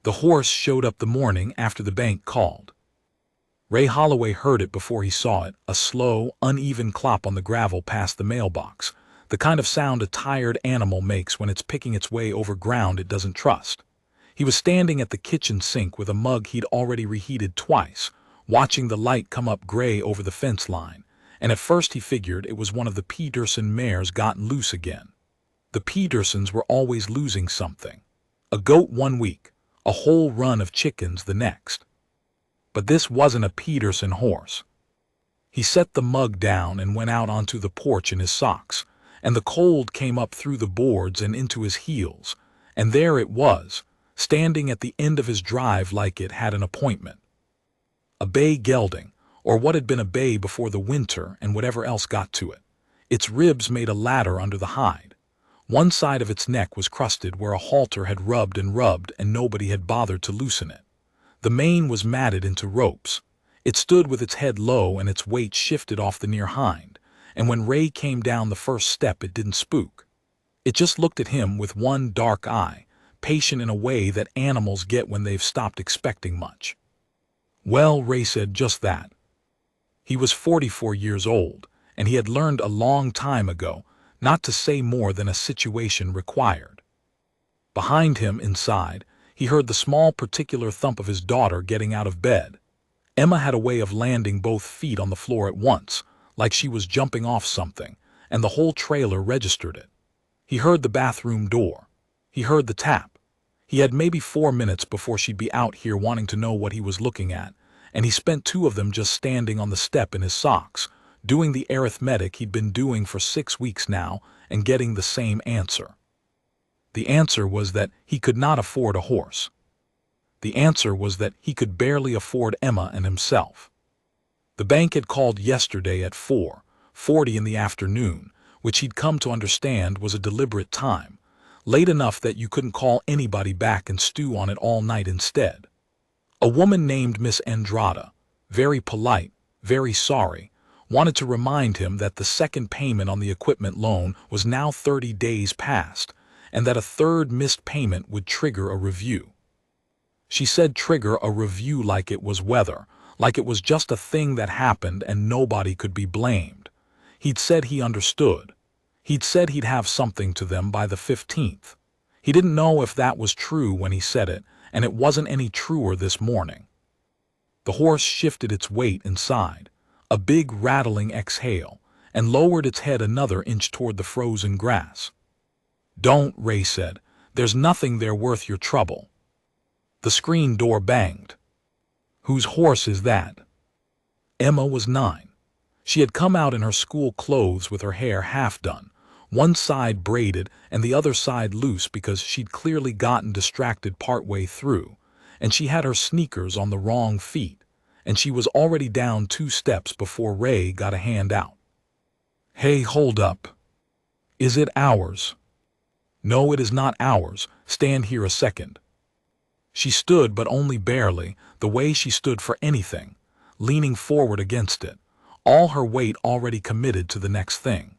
The horse showed up the morning after the bank called. Ray Holloway heard it before he saw it, a slow, uneven clop on the gravel past the mailbox, the kind of sound a tired animal makes when it's picking its way over ground it doesn't trust. He was standing at the kitchen sink with a mug he'd already reheated twice, watching the light come up gray over the fence line, and at first he figured it was one of the Peterson mares gotten loose again. The Petersons were always losing something. A goat one week, a whole run of chickens the next. But this wasn't a Peterson horse. He set the mug down and went out onto the porch in his socks, and the cold came up through the boards and into his heels, and there it was, standing at the end of his drive like it had an appointment. A bay gelding, or what had been a bay before the winter and whatever else got to it. Its ribs made a ladder under the hide. One side of its neck was crusted where a halter had rubbed and nobody had bothered to loosen it. The mane was matted into ropes. It stood with its head low and its weight shifted off the near hind, and when Ray came down the first step it didn't spook. It just looked at him with one dark eye, patient in a way that animals get when they've stopped expecting much. Well, Ray said just that. He was 44 years old, and he had learned a long time ago not to say more than a situation required. Behind him, inside, he heard the small particular thump of his daughter getting out of bed. Emma had a way of landing both feet on the floor at once, like she was jumping off something, and the whole trailer registered it. He heard the bathroom door. He heard the tap. He had maybe 4 minutes before she'd be out here wanting to know what he was looking at, and he spent 2 of them just standing on the step in his socks, doing the arithmetic he'd been doing for 6 weeks now and getting the same answer. The answer was that he could not afford a horse. The answer was that he could barely afford Emma and himself. The bank had called yesterday at 4:40 in the afternoon, which he'd come to understand was a deliberate time, late enough that you couldn't call anybody back and stew on it all night instead. A woman named Miss Andrada, very polite, very sorry, wanted to remind him that the second payment on the equipment loan was now 30 days past, and that a third missed payment would trigger a review. She said trigger a review like it was weather, like it was just a thing that happened and nobody could be blamed. He'd said he understood. He'd said he'd have something to them by the 15th. He didn't know if that was true when he said it, and it wasn't any truer this morning. The horse shifted its weight inside, a big rattling exhale, and lowered its head another inch toward the frozen grass. "Don't," Ray said. "There's nothing there worth your trouble." The screen door banged. "Whose horse is that?" Emma was 9. She had come out in her school clothes with her hair half done, one side braided and the other side loose because she'd clearly gotten distracted partway through, and she had her sneakers on the wrong feet, and she was already down 2 steps before Ray got a hand out. "Hey, hold up. Is it ours?" "No, it is not ours. Stand here a second." She stood, but only barely, the way she stood for anything, leaning forward against it, all her weight already committed to the next thing.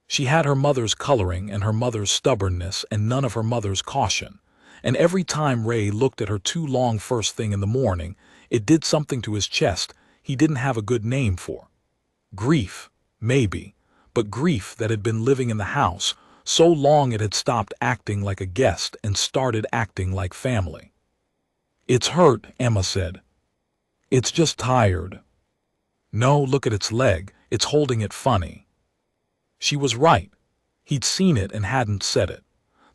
She had her mother's coloring and her mother's stubbornness and none of her mother's caution, and every time Ray looked at her too long first thing in the morning, it did something to his chest he didn't have a good name for. Grief, maybe, but grief that had been living in the house so long it had stopped acting like a guest and started acting like family. "It's hurt," Emma said. "It's just tired." "No, look at its leg. It's holding it funny." She was right. He'd seen it and hadn't said it.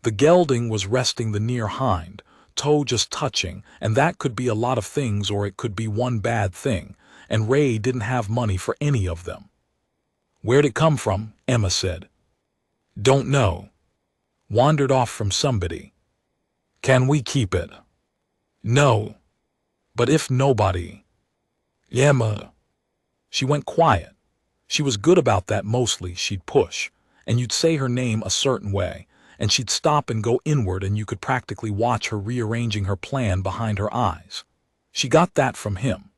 The gelding was resting the near hind, toe just touching, and that could be a lot of things or it could be one bad thing, and Ray didn't have money for any of them. "Where'd it come from?" Emma said. "Don't know. Wandered off from somebody." "Can we keep it?" "No." "But if nobody—" "Emma." She went quiet. She was good about that mostly. She'd push, and you'd say her name a certain way, and she'd stop and go inward and you could practically watch her rearranging her plan behind her eyes. She got that from him.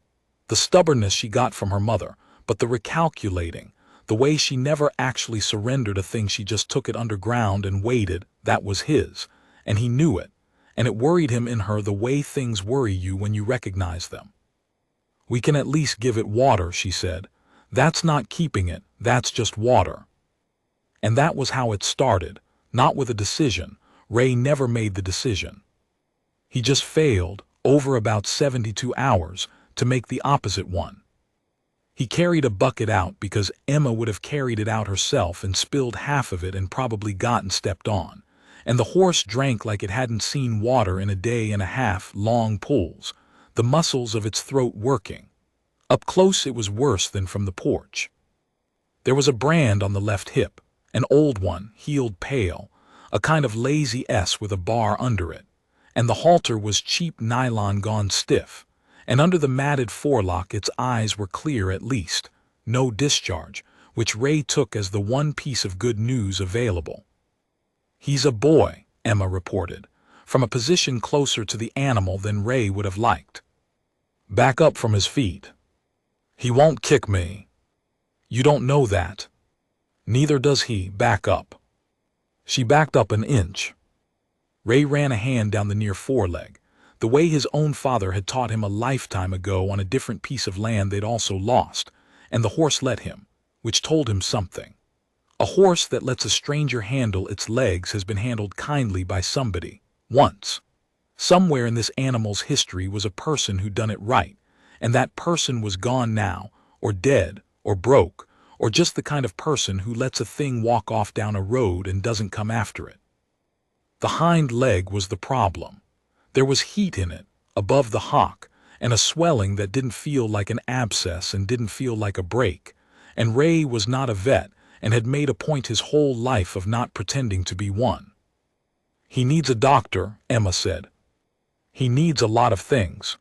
The stubbornness she got from her mother, but the recalculating, the way she never actually surrendered a thing, she just took it underground and waited, that was his, and he knew it, and it worried him in her the way things worry you when you recognize them. "We can at least give it water," she said. "That's not keeping it, that's just water." And that was how it started, not with a decision. Ray never made the decision. He just failed, over about 72 hours, to make the opposite one. He carried a bucket out because Emma would have carried it out herself and spilled half of it and probably gotten stepped on. And the horse drank like it hadn't seen water in a day and a half, long pulls, the muscles of its throat working. Up close it was worse than from the porch. There was a brand on the left hip, an old one, healed pale, a kind of lazy S with a bar under it, and the halter was cheap nylon gone stiff, and under the matted forelock its eyes were clear at least, no discharge, which Ray took as the one piece of good news available. "He's a boy," Emma reported, from a position closer to the animal than Ray would have liked. "Back up from his feet." "He won't kick me." "You don't know that." "Neither does he. Back up." She backed up an inch. Ray ran a hand down the near foreleg, the way his own father had taught him a lifetime ago on a different piece of land they'd also lost, and the horse let him, which told him something. A horse that lets a stranger handle its legs has been handled kindly by somebody, once. Somewhere in this animal's history was a person who'd done it right, and that person was gone now, or dead, or broke, or just the kind of person who lets a thing walk off down a road and doesn't come after it. The hind leg was the problem. There was heat in it, above the hock, and a swelling that didn't feel like an abscess and didn't feel like a break, and Ray was not a vet and had made a point his whole life of not pretending to be one. "He needs a doctor," Emma said. "He needs a lot of things."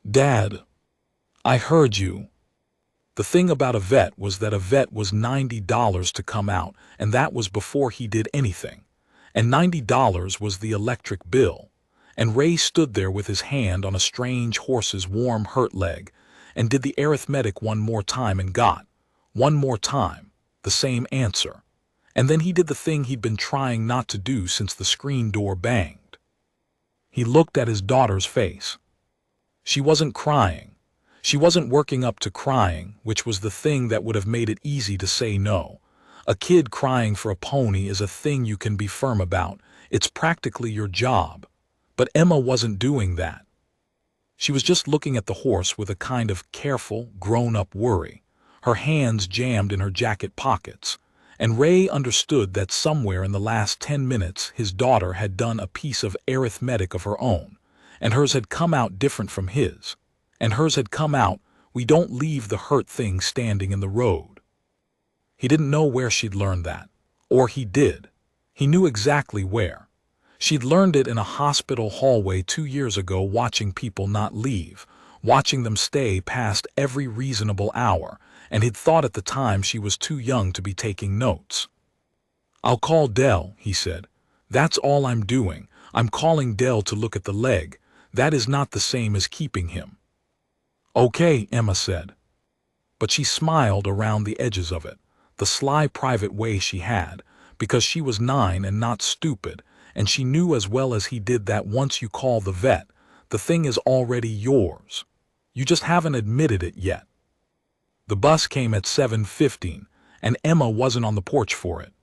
"Dad, I heard you." The thing about a vet was that a vet was $90 to come out, and that was before he did anything. And $90 was the electric bill. And Ray stood there with his hand on a strange horse's warm hurt leg and did the arithmetic one more time and got, one more time, the same answer. And then he did the thing he'd been trying not to do since the screen door banged. He looked at his daughter's face. She wasn't crying. She wasn't working up to crying, which was the thing that would have made it easy to say no. A kid crying for a pony is a thing you can be firm about. It's practically your job. But Emma wasn't doing that. She was just looking at the horse with a kind of careful, grown-up worry, her hands jammed in her jacket pockets. And Ray understood that somewhere in the last 10 minutes his daughter had done a piece of arithmetic of her own, and hers had come out different from his. And hers had come out, "We don't leave the hurt thing standing in the road." He didn't know where she'd learned that. Or he did. He knew exactly where. She'd learned it in a hospital hallway 2 years ago, watching people not leave, watching them stay past every reasonable hour, and he'd thought at the time she was too young to be taking notes. "I'll call Dell," he said. "That's all I'm doing. I'm calling Dell to look at the leg. That is not the same as keeping him." "Okay," Emma said. But she smiled around the edges of it, the sly private way she had, because she was 9 and not stupid, and she knew as well as he did that once you call the vet, the thing is already yours. You just haven't admitted it yet. The bus came at 7:15, and Emma wasn't on the porch for it.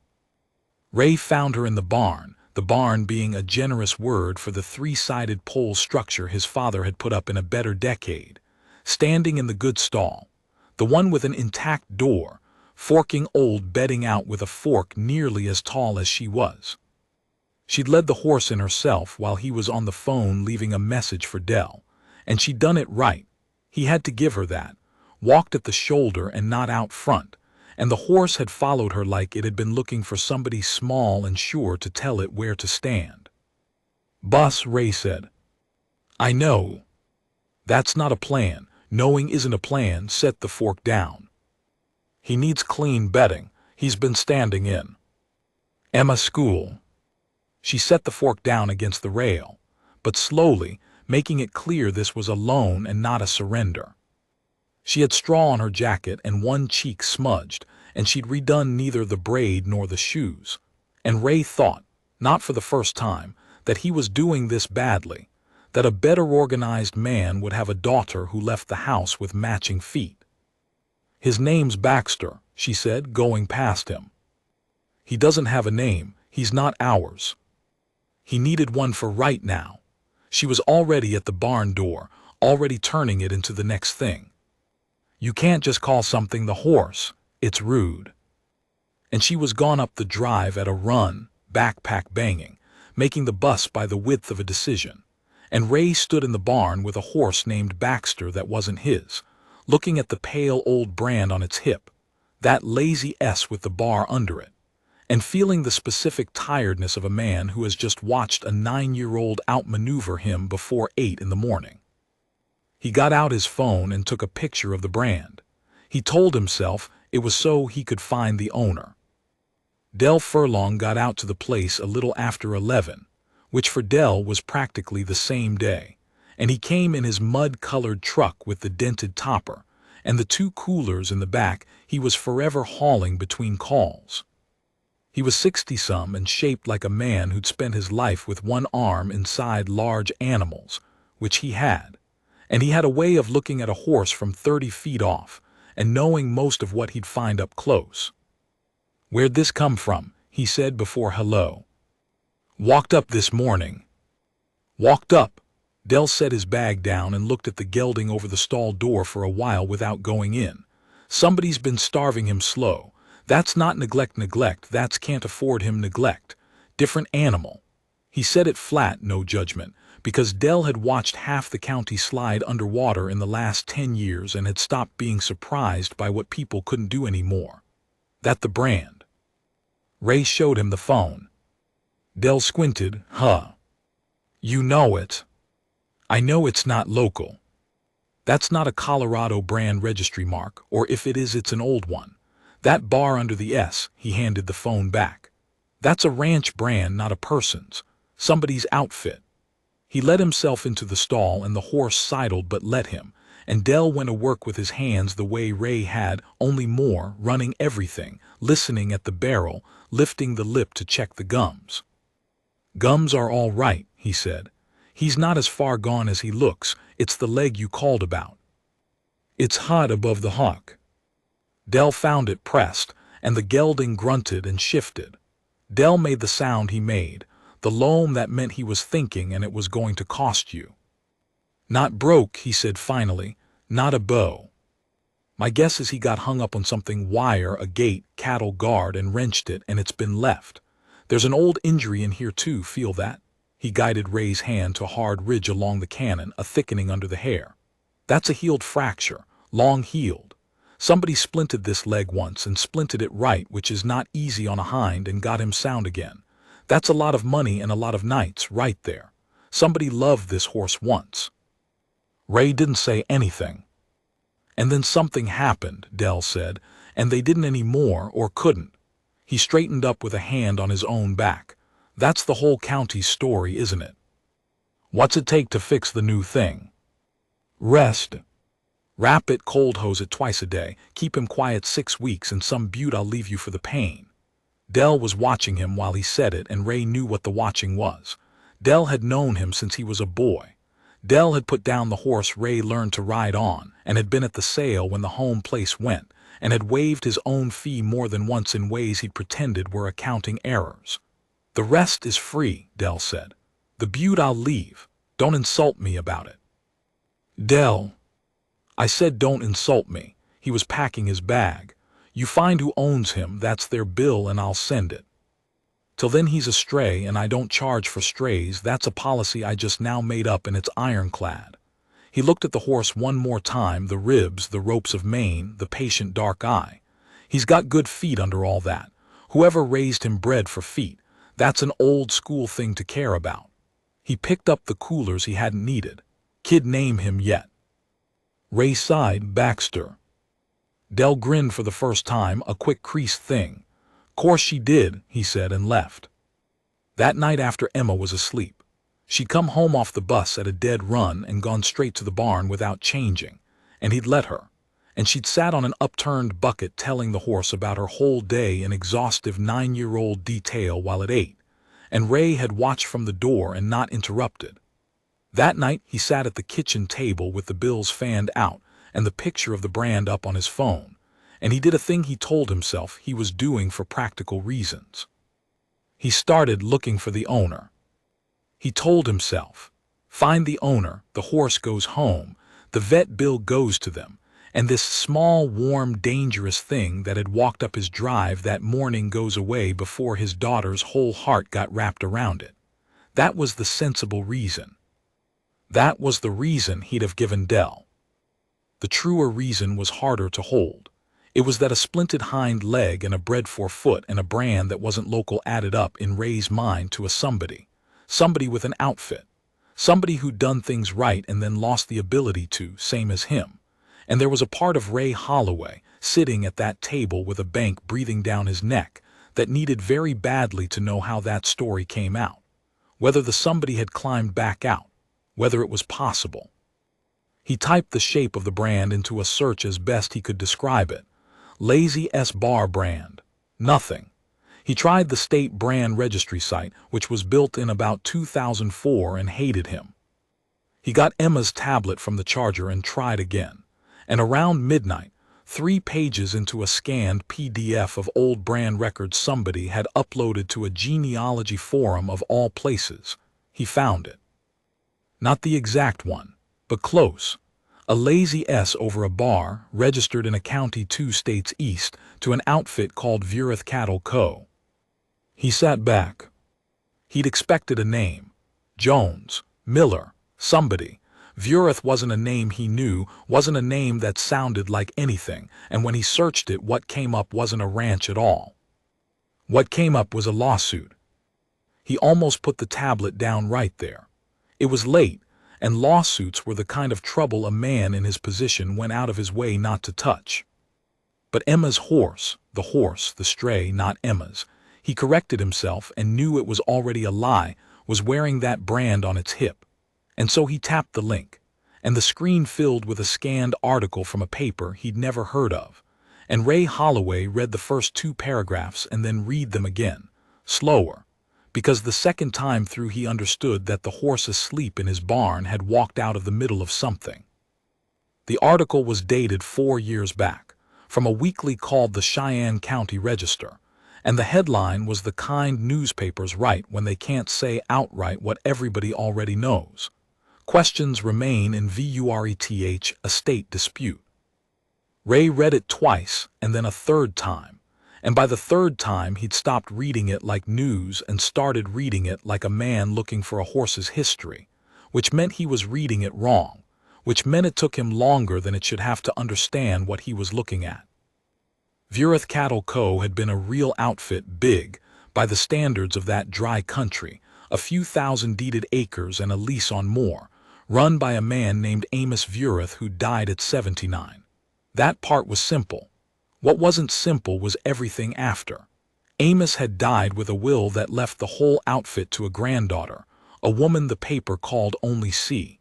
Ray found her in the barn being a generous word for the 3-sided pole structure his father had put up in a better decade, standing in the good stall, the one with an intact door, forking old bedding out with a fork nearly as tall as she was. She'd led the horse in herself while he was on the phone leaving a message for Dell, and she'd done it right. He had to give her that, walked at the shoulder and not out front, and the horse had followed her like it had been looking for somebody small and sure to tell it where to stand. "Bus," Ray said. "I know. That's not a plan. Knowing isn't a plan." Set the fork down. "He needs clean bedding. He's been standing in." "Emma, school." She set the fork down against the rail, but slowly, making it clear this was a loan and not a surrender. She had straw on her jacket and one cheek smudged, and she'd redone neither the braid nor the shoes. And Ray thought, not for the first time, that he was doing this badly, that a better organized man would have a daughter who left the house with matching feet. "His name's Baxter," she said, going past him. "He doesn't have a name, he's not ours." He needed one for right now. She was already at the barn door, already turning it into the next thing. "You can't just call something the horse, it's rude." And she was gone up the drive at a run, backpack banging, making the bus by the width of a decision. And Ray stood in the barn with a horse named Baxter that wasn't his, looking at the pale old brand on its hip, that lazy S with the bar under it, and feeling the specific tiredness of a man who has just watched a 9-year-old outmaneuver him before 8 in the morning. He got out his phone and took a picture of the brand. He told himself it was so he could find the owner. Del Furlong got out to the place a little after 11, which for Del was practically the same day, and he came in his mud-colored truck with the dented topper, and the 2 coolers in the back he was forever hauling between calls. He was 60-some and shaped like a man who'd spent his life with one arm inside large animals, which he had, and he had a way of looking at a horse from 30 feet off and knowing most of what he'd find up close. "Where'd this come from?" he said before hello. "Walked up this morning." "Walked up?" Del set his bag down and looked at the gelding over the stall door for a while without going in. "Somebody's been starving him slow. That's not neglect, that's can't afford him neglect. Different animal." He said it flat, no judgment, because Del had watched half the county slide underwater in the last 10 years and had stopped being surprised by what people couldn't do anymore. "That the brand?" Ray showed him the phone. Del squinted. "Huh. You know it." "I know it's not local. That's not a Colorado brand registry mark, or if it is, it's an old one. That bar under the S," he handed the phone back. "That's a ranch brand, not a person's. Somebody's outfit." He let himself into the stall and the horse sidled but let him, and Del went to work with his hands the way Ray had, only more, running everything, listening at the barrel, lifting the lip to check the gums. "Gums are all right," he said. "He's not as far gone as he looks, it's the leg you called about. It's hot above the hock." Del found it pressed, and the gelding grunted and shifted. Del made the sound he made, the loam that meant he was thinking and it was going to cost you. "Not broke," he said finally, "not a bow. My guess is he got hung up on something wire, a gate, cattle guard, and wrenched it, and it's been left. There's an old injury in here too, feel that?" He guided Ray's hand to a hard ridge along the cannon, a thickening under the hair. "That's a healed fracture, long healed. Somebody splinted this leg once and splinted it right, which is not easy on a hind, and got him sound again. That's a lot of money and a lot of nights right there. Somebody loved this horse once." Ray didn't say anything. "And then something happened," Del said, "and they didn't anymore or couldn't." He straightened up with a hand on his own back. "That's the whole county's story, isn't it? What's it take to fix the new thing? Rest. Wrap it, cold hose it twice a day, keep him quiet 6 weeks, and some beaut I'll leave you for the pain." Del was watching him while he said it, and Ray knew what the watching was. Del had known him since he was a boy. Del had put down the horse Ray learned to ride on, and had been at the sale when the home place went, and had waived his own fee more than once in ways he'd pretended were accounting errors. "The rest is free," Del said. "The beaut I'll leave. Don't insult me about it." "Del." "I said don't insult me." He was packing his bag. "You find who owns him, that's their bill, and I'll send it. Till then he's a stray, and I don't charge for strays. That's a policy I just now made up, and it's ironclad." He looked at the horse one more time, the ribs, the ropes of mane, the patient dark eye. "He's got good feet under all that. Whoever raised him bred for feet. That's an old school thing to care about." He picked up the coolers he hadn't needed. "Kid name him yet?" Ray sighed. "Baxter." Del grinned for the first time, a quick creased thing. "Course she did," he said, and left. That night after Emma was asleep, she'd come home off the bus at a dead run and gone straight to the barn without changing, and he'd let her, and she'd sat on an upturned bucket telling the horse about her whole day in exhaustive 9-year-old detail while it ate, and Ray had watched from the door and not interrupted. That night, he sat at the kitchen table with the bills fanned out and the picture of the brand up on his phone, and he did a thing he told himself he was doing for practical reasons. He started looking for the owner. He told himself, find the owner, the horse goes home, the vet bill goes to them, and this small, warm, dangerous thing that had walked up his drive that morning goes away before his daughter's whole heart got wrapped around it. That was the sensible reason. That was the reason he'd have given Dell. The truer reason was harder to hold. It was that a splinted hind leg and a bred-for foot and a brand that wasn't local added up in Ray's mind to a somebody with an outfit, somebody who'd done things right and then lost the ability to, same as him. And there was a part of Ray Holloway sitting at that table with a bank breathing down his neck that needed very badly to know how that story came out, whether the somebody had climbed back out, whether it was possible. He typed the shape of the brand into a search as best he could describe it. Lazy S-bar brand. Nothing. He tried the state brand registry site, which was built in about 2004, and hated him. He got Emma's tablet from the charger and tried again. And around midnight, 3 pages into a scanned PDF of old brand records somebody had uploaded to a genealogy forum of all places, he found it. Not the exact one, but close. A lazy S over a bar, registered in a county 2 states east, to an outfit called Vureth Cattle Co. He sat back. He'd expected a name. Jones, Miller, somebody. Vureth wasn't a name he knew, wasn't a name that sounded like anything, and when he searched it, what came up wasn't a ranch at all. What came up was a lawsuit. He almost put the tablet down right there. It was late, and lawsuits were the kind of trouble a man in his position went out of his way not to touch. But Emma's horse, the stray, not Emma's, he corrected himself and knew it was already a lie, was wearing that brand on its hip. And so he tapped the link, and the screen filled with a scanned article from a paper he'd never heard of. And Ray Holloway read the first 2 paragraphs and then read them again, slower, because the second time through he understood that the horse asleep in his barn had walked out of the middle of something. The article was dated 4 years back, from a weekly called the Cheyenne County Register, and the headline was the kind newspapers write when they can't say outright what everybody already knows. Questions remain in VURETH, a state dispute. Ray read it twice and then a third time, and by the third time he'd stopped reading it like news and started reading it like a man looking for a horse's history, which meant he was reading it wrong, which meant it took him longer than it should have to understand what he was looking at. Vureth Cattle Co. had been a real outfit, big, by the standards of that dry country, a few thousand deeded acres and a lease on more, run by a man named Amos Vureth who died at 79. That part was simple. What wasn't simple was everything after. Amos had died with a will that left the whole outfit to a granddaughter, a woman the paper called only C.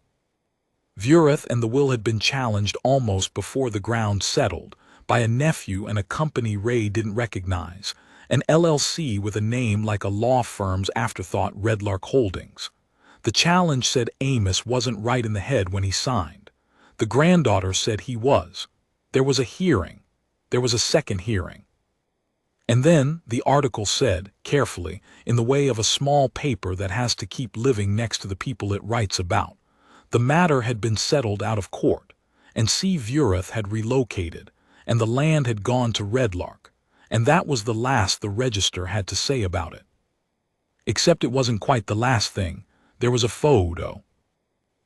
Vureth and the will had been challenged almost before the ground settled, by a nephew and a company Ray didn't recognize, an LLC with a name like a law firm's afterthought, Redlark Holdings. The challenge said Amos wasn't right in the head when he signed. The granddaughter said he was. There was a hearing. There was a second hearing. And then, the article said, carefully, in the way of a small paper that has to keep living next to the people it writes about, the matter had been settled out of court, and C. Vureth had relocated, and the land had gone to Redlark, and that was the last the register had to say about it. Except it wasn't quite the last thing. There was a photo.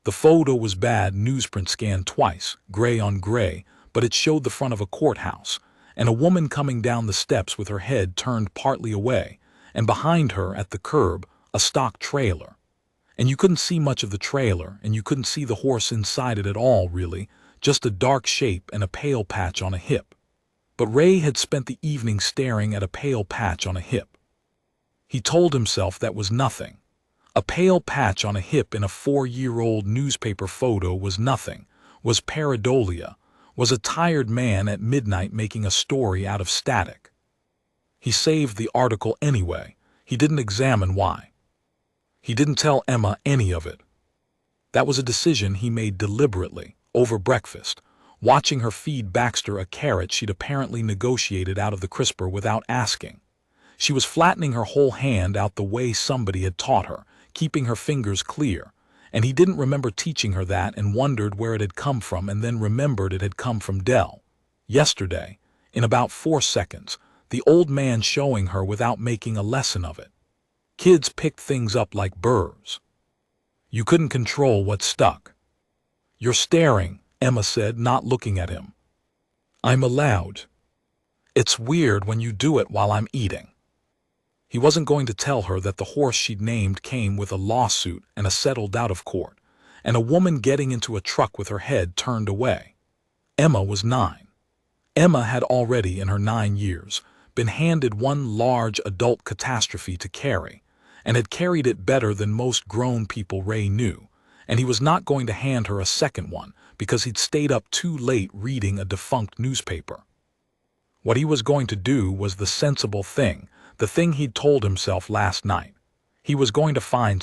The photo was bad newsprint scanned twice, gray on gray, but it showed the front of a courthouse, and a woman coming down the steps with her head turned partly away, and behind her, at the curb, a stock trailer. And you couldn't see much of the trailer, and you couldn't see the horse inside it at all, really, just a dark shape and a pale patch on a hip. But Ray had spent the evening staring at a pale patch on a hip. He told himself that was nothing. A pale patch on a hip in a 4-year-old newspaper photo was nothing, was pareidolia, was a tired man at midnight making a story out of static. He saved the article anyway. He didn't examine why. He didn't tell Emma any of it. That was a decision he made deliberately, over breakfast, watching her feed Baxter a carrot she'd apparently negotiated out of the crisper without asking. She was flattening her whole hand out the way somebody had taught her, keeping her fingers clear, and he didn't remember teaching her that and wondered where it had come from and then remembered it had come from Dell. Yesterday, in about 4 seconds, the old man showing her without making a lesson of it. Kids picked things up like burrs. You couldn't control what stuck. You're staring, Emma said, not looking at him. I'm allowed. It's weird when you do it while I'm eating. He wasn't going to tell her that the horse she'd named came with a lawsuit and a settled out of court, and a woman getting into a truck with her head turned away. Emma was 9. Emma had already, in her 9 years, been handed one large adult catastrophe to carry, and had carried it better than most grown people Ray knew, and he was not going to hand her a second one because he'd stayed up too late reading a defunct newspaper. What he was going to do was the sensible thing, the thing he'd told himself last night. He was going to find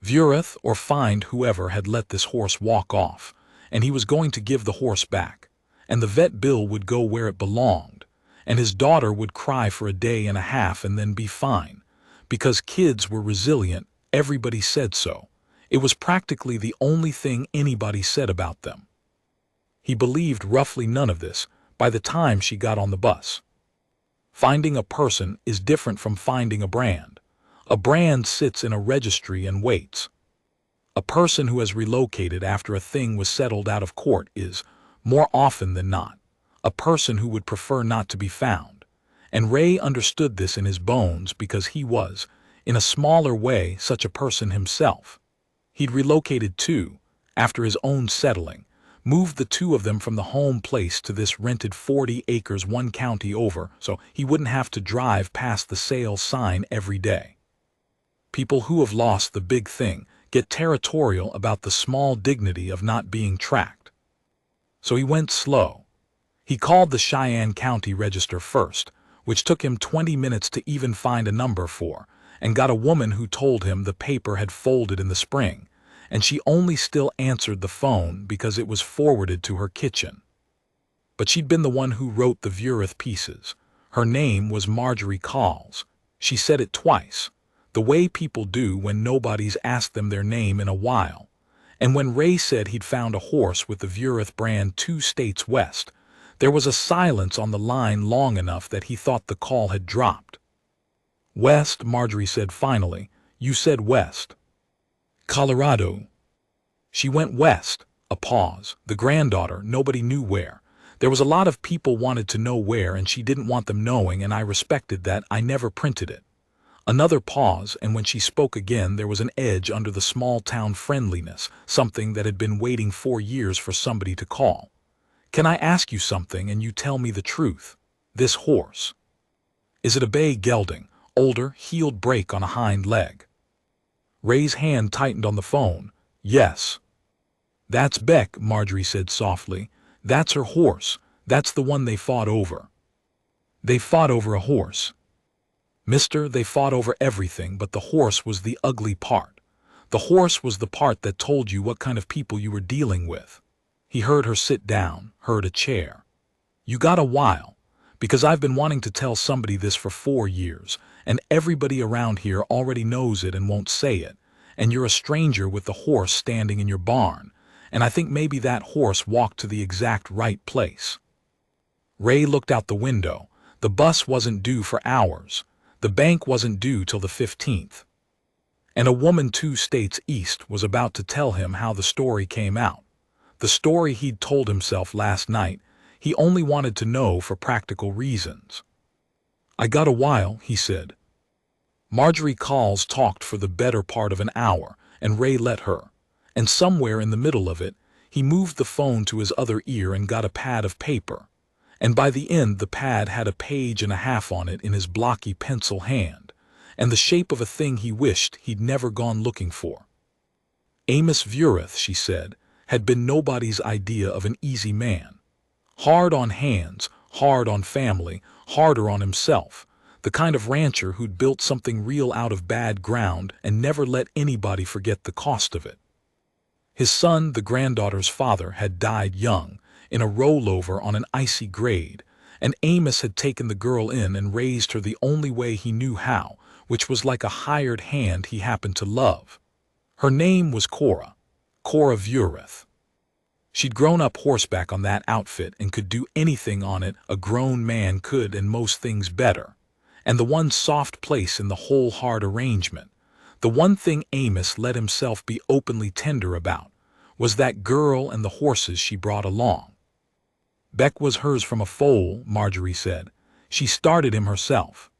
Vureth or find whoever had let this horse walk off, and he was going to give the horse back, and the vet bill would go where it belonged, and his daughter would cry for a day and a half and then be fine. Because kids were resilient, everybody said so. It was practically the only thing anybody said about them. He believed roughly none of this by the time she got on the bus. Finding a person is different from finding a brand. A brand sits in a registry and waits. A person who has relocated after a thing was settled out of court is, more often than not, a person who would prefer not to be found. And Ray understood this in his bones because he was, in a smaller way, such a person himself. He'd relocated too, after his own settling, moved the two of them from the home place to this rented 40 acres 1 county over so he wouldn't have to drive past the sale sign every day. People who have lost the big thing get territorial about the small dignity of not being tracked. So he went slow. He called the Cheyenne County Register first, which took him 20 minutes to even find a number for, and got a woman who told him the paper had folded in the spring, and she only still answered the phone because it was forwarded to her kitchen. But she'd been the one who wrote the Vureth pieces. Her name was Marjorie Calls. She said it twice, the way people do when nobody's asked them their name in a while. And when Ray said he'd found a horse with the Vureth brand 2 states west, there was a silence on the line long enough that he thought the call had dropped. West, Marjorie said finally. You said west. Colorado. She went west. A pause. The granddaughter, nobody knew where. There was a lot of people wanted to know where, and she didn't want them knowing, and I respected that. I never printed it. Another pause, and when she spoke again, there was an edge under the small-town friendliness, something that had been waiting 4 years for somebody to call. Can I ask you something and you tell me the truth? This horse. Is it a bay gelding, older, heeled break on a hind leg? Ray's hand tightened on the phone. Yes. That's Beck, Marjorie said softly. That's her horse. That's the one they fought over. They fought over a horse. Mister, they fought over everything, but the horse was the ugly part. The horse was the part that told you what kind of people you were dealing with. He heard her sit down, heard a chair. You got a while, because I've been wanting to tell somebody this for 4 years, and everybody around here already knows it and won't say it, and you're a stranger with the horse standing in your barn, and I think maybe that horse walked to the exact right place. Ray looked out the window. The bus wasn't due for hours. The bank wasn't due till the 15th. And a woman 2 states east was about to tell him how the story came out. The story he'd told himself last night. He only wanted to know for practical reasons. I got a while, he said. Marjorie Calls talked for the better part of an hour, and Ray let her. And somewhere in the middle of it, he moved the phone to his other ear and got a pad of paper. And by the end, the pad had a page and a half on it in his blocky pencil hand, and the shape of a thing he wished he'd never gone looking for. Amos Vureth, she said, had been nobody's idea of an easy man. Hard on hands, hard on family, harder on himself. the kind of rancher who'd built something real out of bad ground and never let anybody forget the cost of it. His son, the granddaughter's father, had died young, in a rollover on an icy grade, and Amos had taken the girl in and raised her the only way he knew how, which was like a hired hand he happened to love. Her name was Cora Vureth. She'd grown up horseback on that outfit and could do anything on it a grown man could and most things better. And the one soft place in the whole hard arrangement, the one thing Amos let himself be openly tender about, was that girl and the horses she brought along. Beck was hers from a foal, Marjorie said. She started him herself.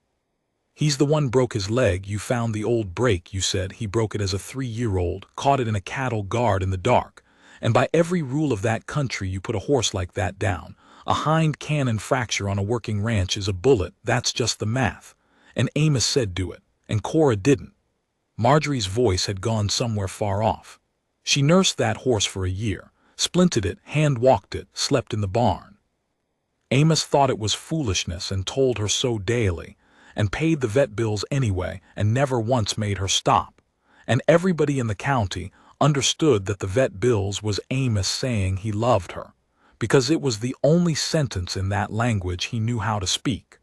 He's the one broke his leg. You found the old break, you said. He broke it as a 3-year-old, caught it in a cattle guard in the dark. And by every rule of that country, you put a horse like that down. A hind cannon fracture on a working ranch is a bullet. That's just the math. And Amos said do it, and Cora didn't. Marjorie's voice had gone somewhere far off. She nursed that horse for a year, splinted it, hand-walked it, slept in the barn. Amos thought it was foolishness and told her so daily, and paid the vet bills anyway, and never once made her stop. And everybody in the county understood that the vet bills was Amos saying he loved her, because it was the only sentence in that language he knew how to speak.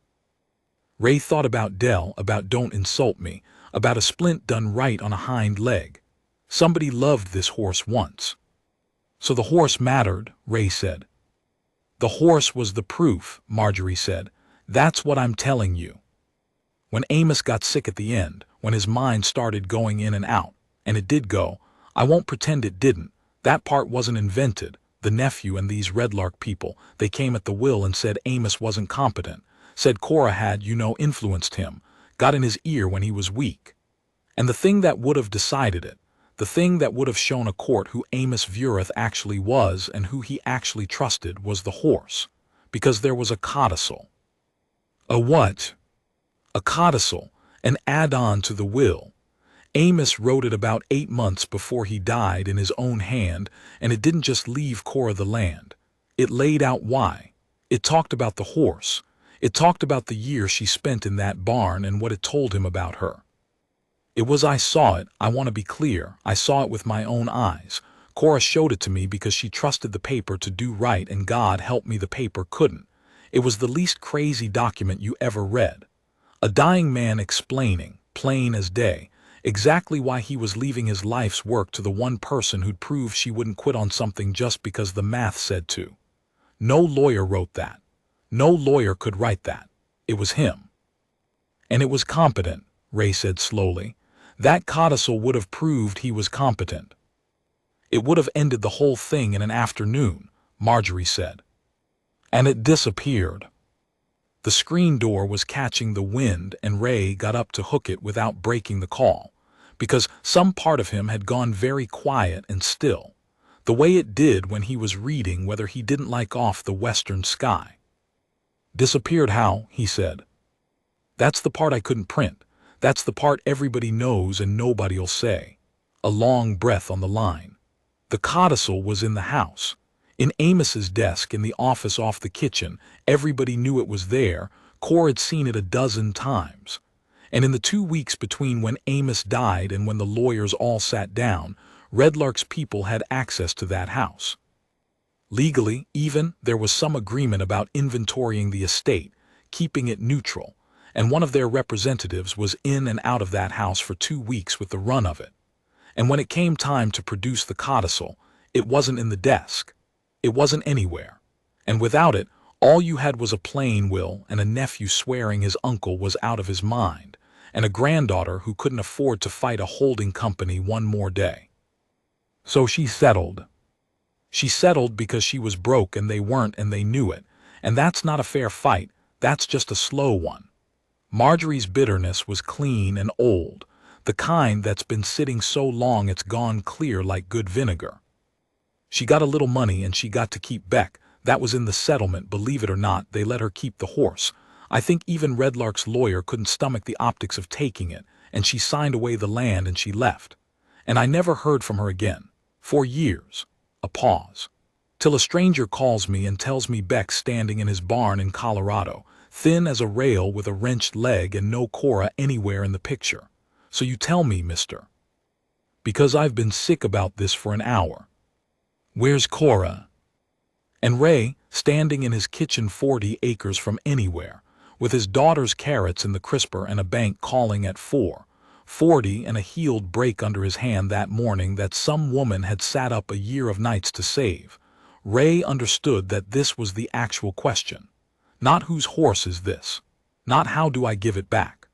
Ray thought about Dell, about don't insult me, about a splint done right on a hind leg. Somebody loved this horse once. So the horse mattered, Ray said. The horse was the proof, Marjorie said. That's what I'm telling you. When Amos got sick at the end, when his mind started going in and out, and it did go, I won't pretend it didn't. That part wasn't invented. The nephew and these Redlark people, they came at the will and said Amos wasn't competent, said Cora had, influenced him, got in his ear when he was weak. And the thing that would have decided it, the thing that would have shown a court who Amos Vureth actually was and who he actually trusted was the horse, because there was a codicil. A what? A codicil, an add-on to the will. Amos wrote it about 8 months before he died in his own hand, and it didn't just leave Cora the land. It laid out why. It talked about the horse. It talked about the year she spent in that barn and what it told him about her. I saw it, I want to be clear, I saw it with my own eyes. Cora showed it to me because she trusted the paper to do right, and God help me the paper couldn't. It was the least crazy document you ever read. A dying man explaining, plain as day, exactly why he was leaving his life's work to the one person who'd prove she wouldn't quit on something just because the math said to. No lawyer wrote that. No lawyer could write that. It was him. And it was competent, Ray said slowly. That codicil would have proved he was competent. It would have ended the whole thing in an afternoon, Marjorie said. And it disappeared. The screen door was catching the wind, and Ray got up to hook it without breaking the call, because some part of him had gone very quiet and still, the way it did when he was reading whether he didn't like off the western sky. Disappeared how? He said. That's the part I couldn't print. That's the part everybody knows and nobody'll say. A long breath on the line. The codicil was in the house. In Amos's desk in the office off the kitchen, everybody knew it was there. Cora had seen it a dozen times. And in the 2 weeks between when Amos died and when the lawyers all sat down, Redlark's people had access to that house. Legally, even, there was some agreement about inventorying the estate, keeping it neutral, and one of their representatives was in and out of that house for 2 weeks with the run of it. And when it came time to produce the codicil, it wasn't in the desk. It wasn't anywhere. And without it, all you had was a plain will and a nephew swearing his uncle was out of his mind, and a granddaughter who couldn't afford to fight a holding company one more day. So she settled. She settled because she was broke and they weren't, and they knew it. And that's not a fair fight, that's just a slow one. Marjorie's bitterness was clean and old, the kind that's been sitting so long it's gone clear like good vinegar. She got a little money and she got to keep Beck. That was in the settlement, believe it or not, they let her keep the horse. I think even Redlark's lawyer couldn't stomach the optics of taking it, and she signed away the land and she left. And I never heard from her again. For years. A pause. Till a stranger calls me and tells me Beck's standing in his barn in Colorado, thin as a rail with a wrenched leg and no Cora anywhere in the picture. So you tell me, mister. Because I've been sick about this for an hour. Where's Cora? And Ray, standing in his kitchen 40 acres from anywhere, with his daughter's carrots in the crisper and a bank calling at 4:40 and a healed break under his hand that morning that some woman had sat up a year of nights to save, Ray understood that this was the actual question. Not whose horse is this. Not how do I give it back.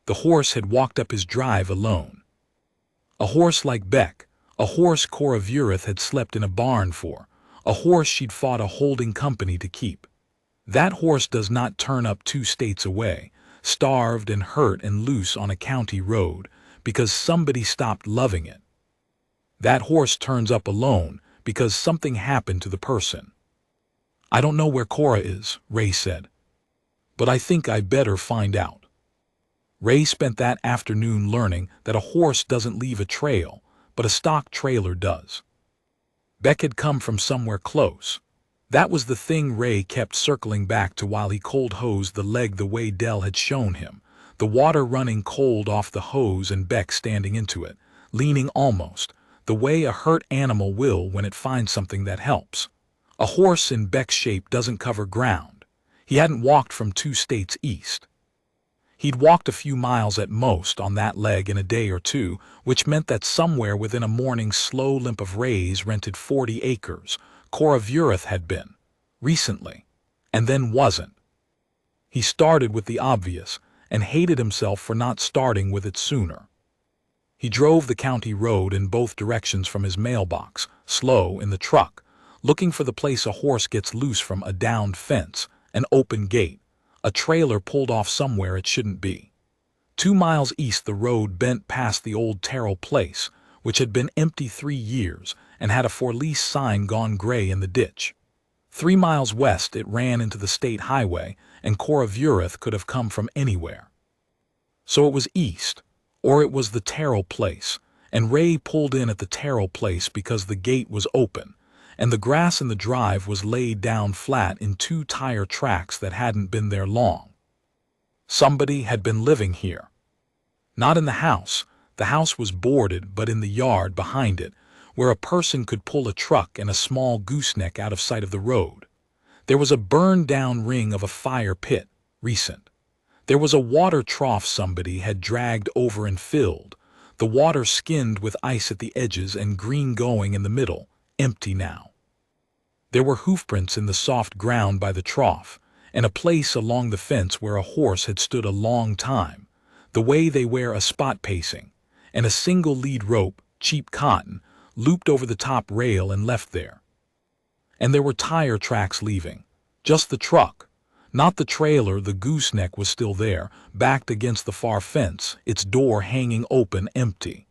The horse had walked up his drive alone. A horse like Beck, a horse Cora Vureth had slept in a barn for, a horse she'd fought a holding company to keep. That horse does not turn up 2 states away, starved and hurt and loose on a county road, because somebody stopped loving it. That horse turns up alone because something happened to the person. I don't know where Cora is, Ray said. But I think I better find out. Ray spent that afternoon learning that a horse doesn't leave a trail, but a stock trailer does. Beck had come from somewhere close. That was the thing Ray kept circling back to while he cold hosed the leg the way Dell had shown him, the water running cold off the hose and Beck standing into it, leaning almost, the way a hurt animal will when it finds something that helps. A horse in Beck's shape doesn't cover ground. He hadn't walked from 2 states east. He'd walked a few miles at most on that leg in a day or two, which meant that somewhere within a morning's slow limp of Ray's rented 40 acres, Cora Vureth had been, recently, and then wasn't. He started with the obvious, and hated himself for not starting with it sooner. He drove the county road in both directions from his mailbox, slow in the truck, looking for the place a horse gets loose from a downed fence, an open gate, a trailer pulled off somewhere it shouldn't be. 2 miles east the road bent past the old Terrell place, which had been empty 3 years and had a for lease sign gone gray in the ditch. 3 miles west it ran into the state highway, and Cora Vureth could have come from anywhere. So it was east, or it was the Terrell place, and Ray pulled in at the Terrell place because the gate was open, and the grass in the drive was laid down flat in 2 tire tracks that hadn't been there long. Somebody had been living here. Not in the house was boarded, but in the yard behind it, where a person could pull a truck and a small gooseneck out of sight of the road. There was a burned-down ring of a fire pit, recent. There was a water trough somebody had dragged over and filled, the water skinned with ice at the edges and green going in the middle, empty now. There were hoofprints in the soft ground by the trough, and a place along the fence where a horse had stood a long time, the way they wear a spot pacing, and a single lead rope, cheap cotton, looped over the top rail and left there. And there were tire tracks leaving, just the truck, not the trailer. The gooseneck was still there, backed against the far fence, its door hanging open, empty.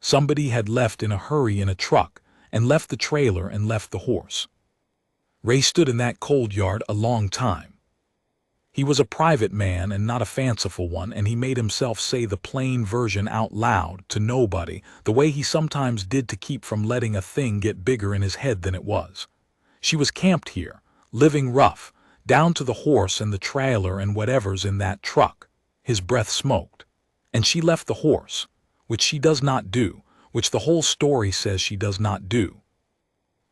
Somebody had left in a hurry in a truck, and left the trailer and left the horse. Ray stood in that cold yard a long time. He was a private man and not a fanciful one, and he made himself say the plain version out loud to nobody, the way he sometimes did to keep from letting a thing get bigger in his head than it was. She was camped here, living rough, down to the horse and the trailer and whatever's in that truck. His breath smoked. And she left the horse, which she does not do, which the whole story says she does not do.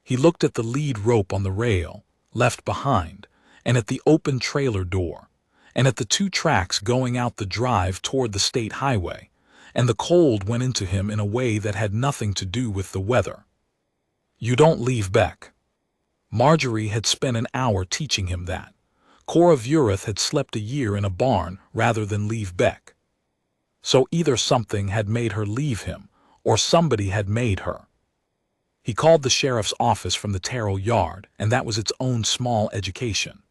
He looked at the lead rope on the rail, left behind, and at the open trailer door, and at the 2 tracks going out the drive toward the state highway, and the cold went into him in a way that had nothing to do with the weather. You don't leave Beck. Marjorie had spent an hour teaching him that. Cora Vureth had slept a year in a barn rather than leave Beck. So either something had made her leave him, or somebody had made her. He called the sheriff's office from the Terrell yard, and that was its own small education.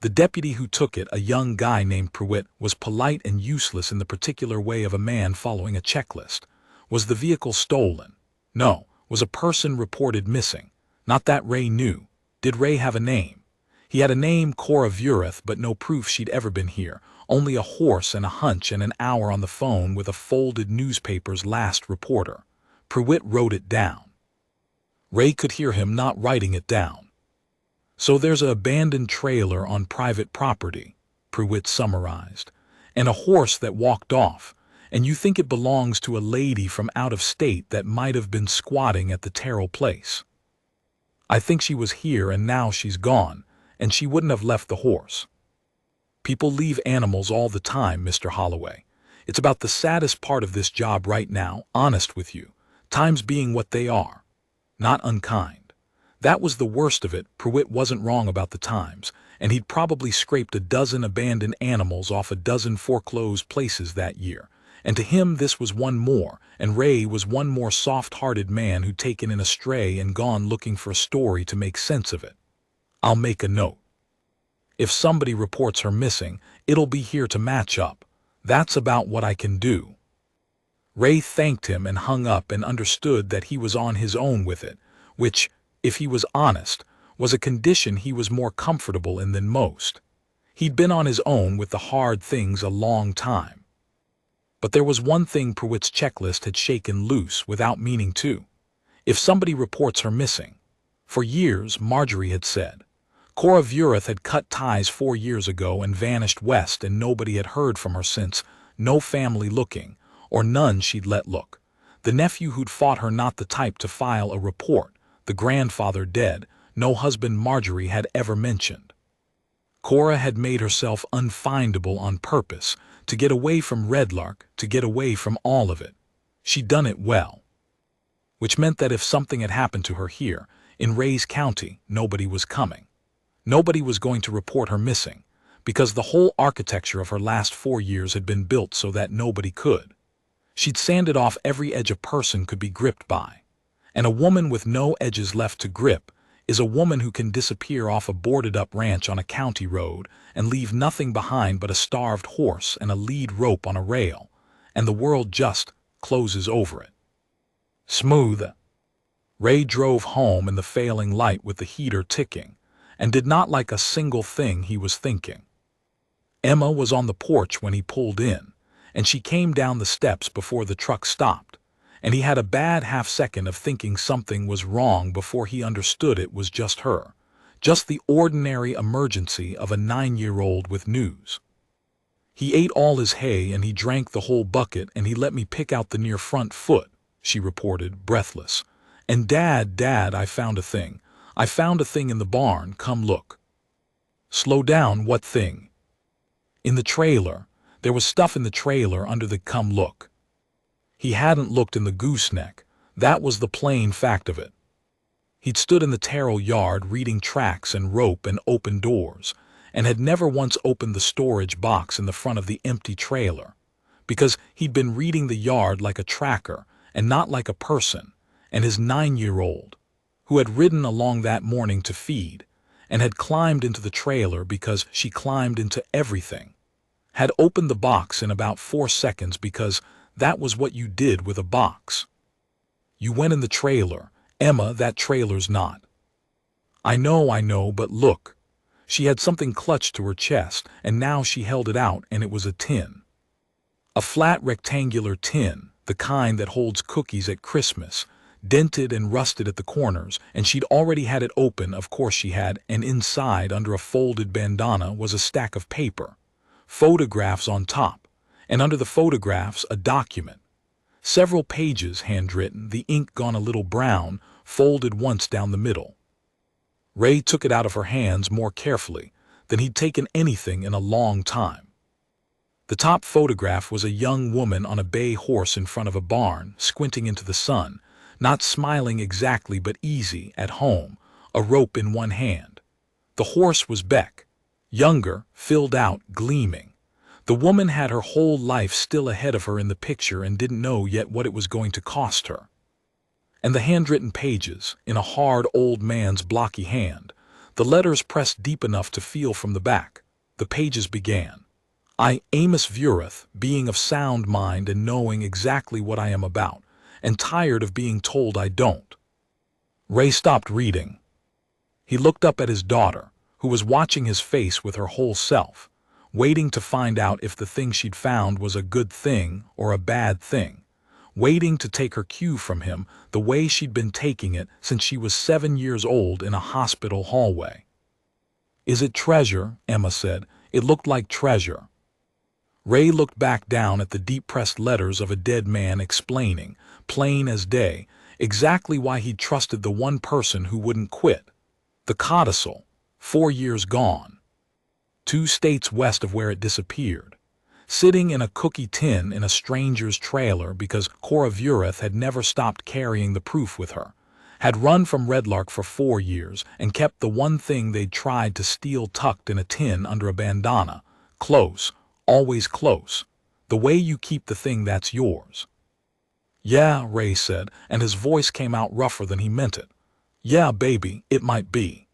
The deputy who took it, a young guy named Pruitt, was polite and useless in the particular way of a man following a checklist. Was the vehicle stolen? No. Was a person reported missing? Not that Ray knew. Did Ray have a name? He had a name, Cora Vureth, but no proof she'd ever been here. Only a horse and a hunch and an hour on the phone with a folded newspaper's last reporter. Pruitt wrote it down. Ray could hear him not writing it down. So there's an abandoned trailer on private property, Pruitt summarized, and a horse that walked off, and you think it belongs to a lady from out of state that might have been squatting at the Terrell place. I think she was here and now she's gone, and she wouldn't have left the horse. People leave animals all the time, Mr. Holloway. It's about the saddest part of this job right now, honest with you. Times being what they are. Not unkind. That was the worst of it. Pruitt wasn't wrong about the times, and he'd probably scraped a dozen abandoned animals off a dozen foreclosed places that year. And to him this was one more, and Ray was one more soft-hearted man who'd taken in a stray and gone looking for a story to make sense of it. I'll make a note. If somebody reports her missing, it'll be here to match up. That's about what I can do. Ray thanked him and hung up and understood that he was on his own with it, which, if he was honest, was a condition he was more comfortable in than most. He'd been on his own with the hard things a long time. But there was one thing Pruitt's checklist had shaken loose without meaning to. If somebody reports her missing. For years, Marjorie had said. Cora Vurath had cut ties 4 years ago and vanished west, and nobody had heard from her since, no family looking, or none she'd let look. The nephew who'd fought her not the type to file a report, the grandfather dead, no husband Marjorie had ever mentioned. Cora had made herself unfindable on purpose, to get away from Redlark, to get away from all of it. She'd done it well. Which meant that if something had happened to her here, in Ray's County, nobody was coming. Nobody was going to report her missing, because the whole architecture of her last 4 years had been built so that nobody could. She'd sanded off every edge a person could be gripped by. And a woman with no edges left to grip is a woman who can disappear off a boarded-up ranch on a county road and leave nothing behind but a starved horse and a lead rope on a rail, and the world just closes over it. Smooth. Ray drove home in the failing light with the heater ticking, and did not like a single thing he was thinking. Emma was on the porch when he pulled in, and she came down the steps before the truck stopped, and he had a bad half-second of thinking something was wrong before he understood it was just her, just the ordinary emergency of a 9-year-old with news. He ate all his hay and he drank the whole bucket, and he let me pick out the near front foot, she reported, breathless. And Dad, I found a thing. I found a thing in the barn, come look. Slow down, what thing? In the trailer. There was stuff in the trailer under the come look. He hadn't looked in the gooseneck. That was the plain fact of it. He'd stood in the Terrell yard reading tracks and rope and open doors, and had never once opened the storage box in the front of the empty trailer, because he'd been reading the yard like a tracker and not like a person, and his 9-year-old, who had ridden along that morning to feed, and had climbed into the trailer because she climbed into everything, had opened the box in about 4 seconds because that was what you did with a box. You went in the trailer. Emma, that trailer's not. I know, but look. She had something clutched to her chest, and now she held it out, and it was a tin. A flat rectangular tin, the kind that holds cookies at Christmas, dented and rusted at the corners, and she'd already had it open, of course she had, and inside, under a folded bandana, was a stack of paper, photographs on top, and under the photographs a document. Several pages, handwritten, the ink gone a little brown, folded once down the middle. Ray took it out of her hands more carefully than he'd taken anything in a long time. The top photograph was a young woman on a bay horse in front of a barn, squinting into the sun, not smiling exactly but easy, at home, a rope in one hand. The horse was Beck, younger, filled out, gleaming. The woman had her whole life still ahead of her in the picture and didn't know yet what it was going to cost her. And the handwritten pages, in a hard old man's blocky hand, the letters pressed deep enough to feel from the back. The pages began. I, Amos Vurath, being of sound mind and knowing exactly what I am about, and tired of being told I don't. Ray stopped reading. He looked up at his daughter, who was watching his face with her whole self, waiting to find out if the thing she'd found was a good thing or a bad thing, waiting to take her cue from him the way she'd been taking it since she was 7 years old in a hospital hallway. Is it treasure? Emma said. It looked like treasure. Ray looked back down at the deep-pressed letters of a dead man explaining, plain as day, exactly why he'd trusted the one person who wouldn't quit. The codicil, 4 years gone. 2 states west of where it disappeared. Sitting in a cookie tin in a stranger's trailer because Cora Vureth had never stopped carrying the proof with her. Had run from Redlark for 4 years and kept the one thing they'd tried to steal tucked in a tin under a bandana. Close, always close. The way you keep the thing that's yours. Yeah, Ray said, and his voice came out rougher than he meant it. Yeah, baby, it might be.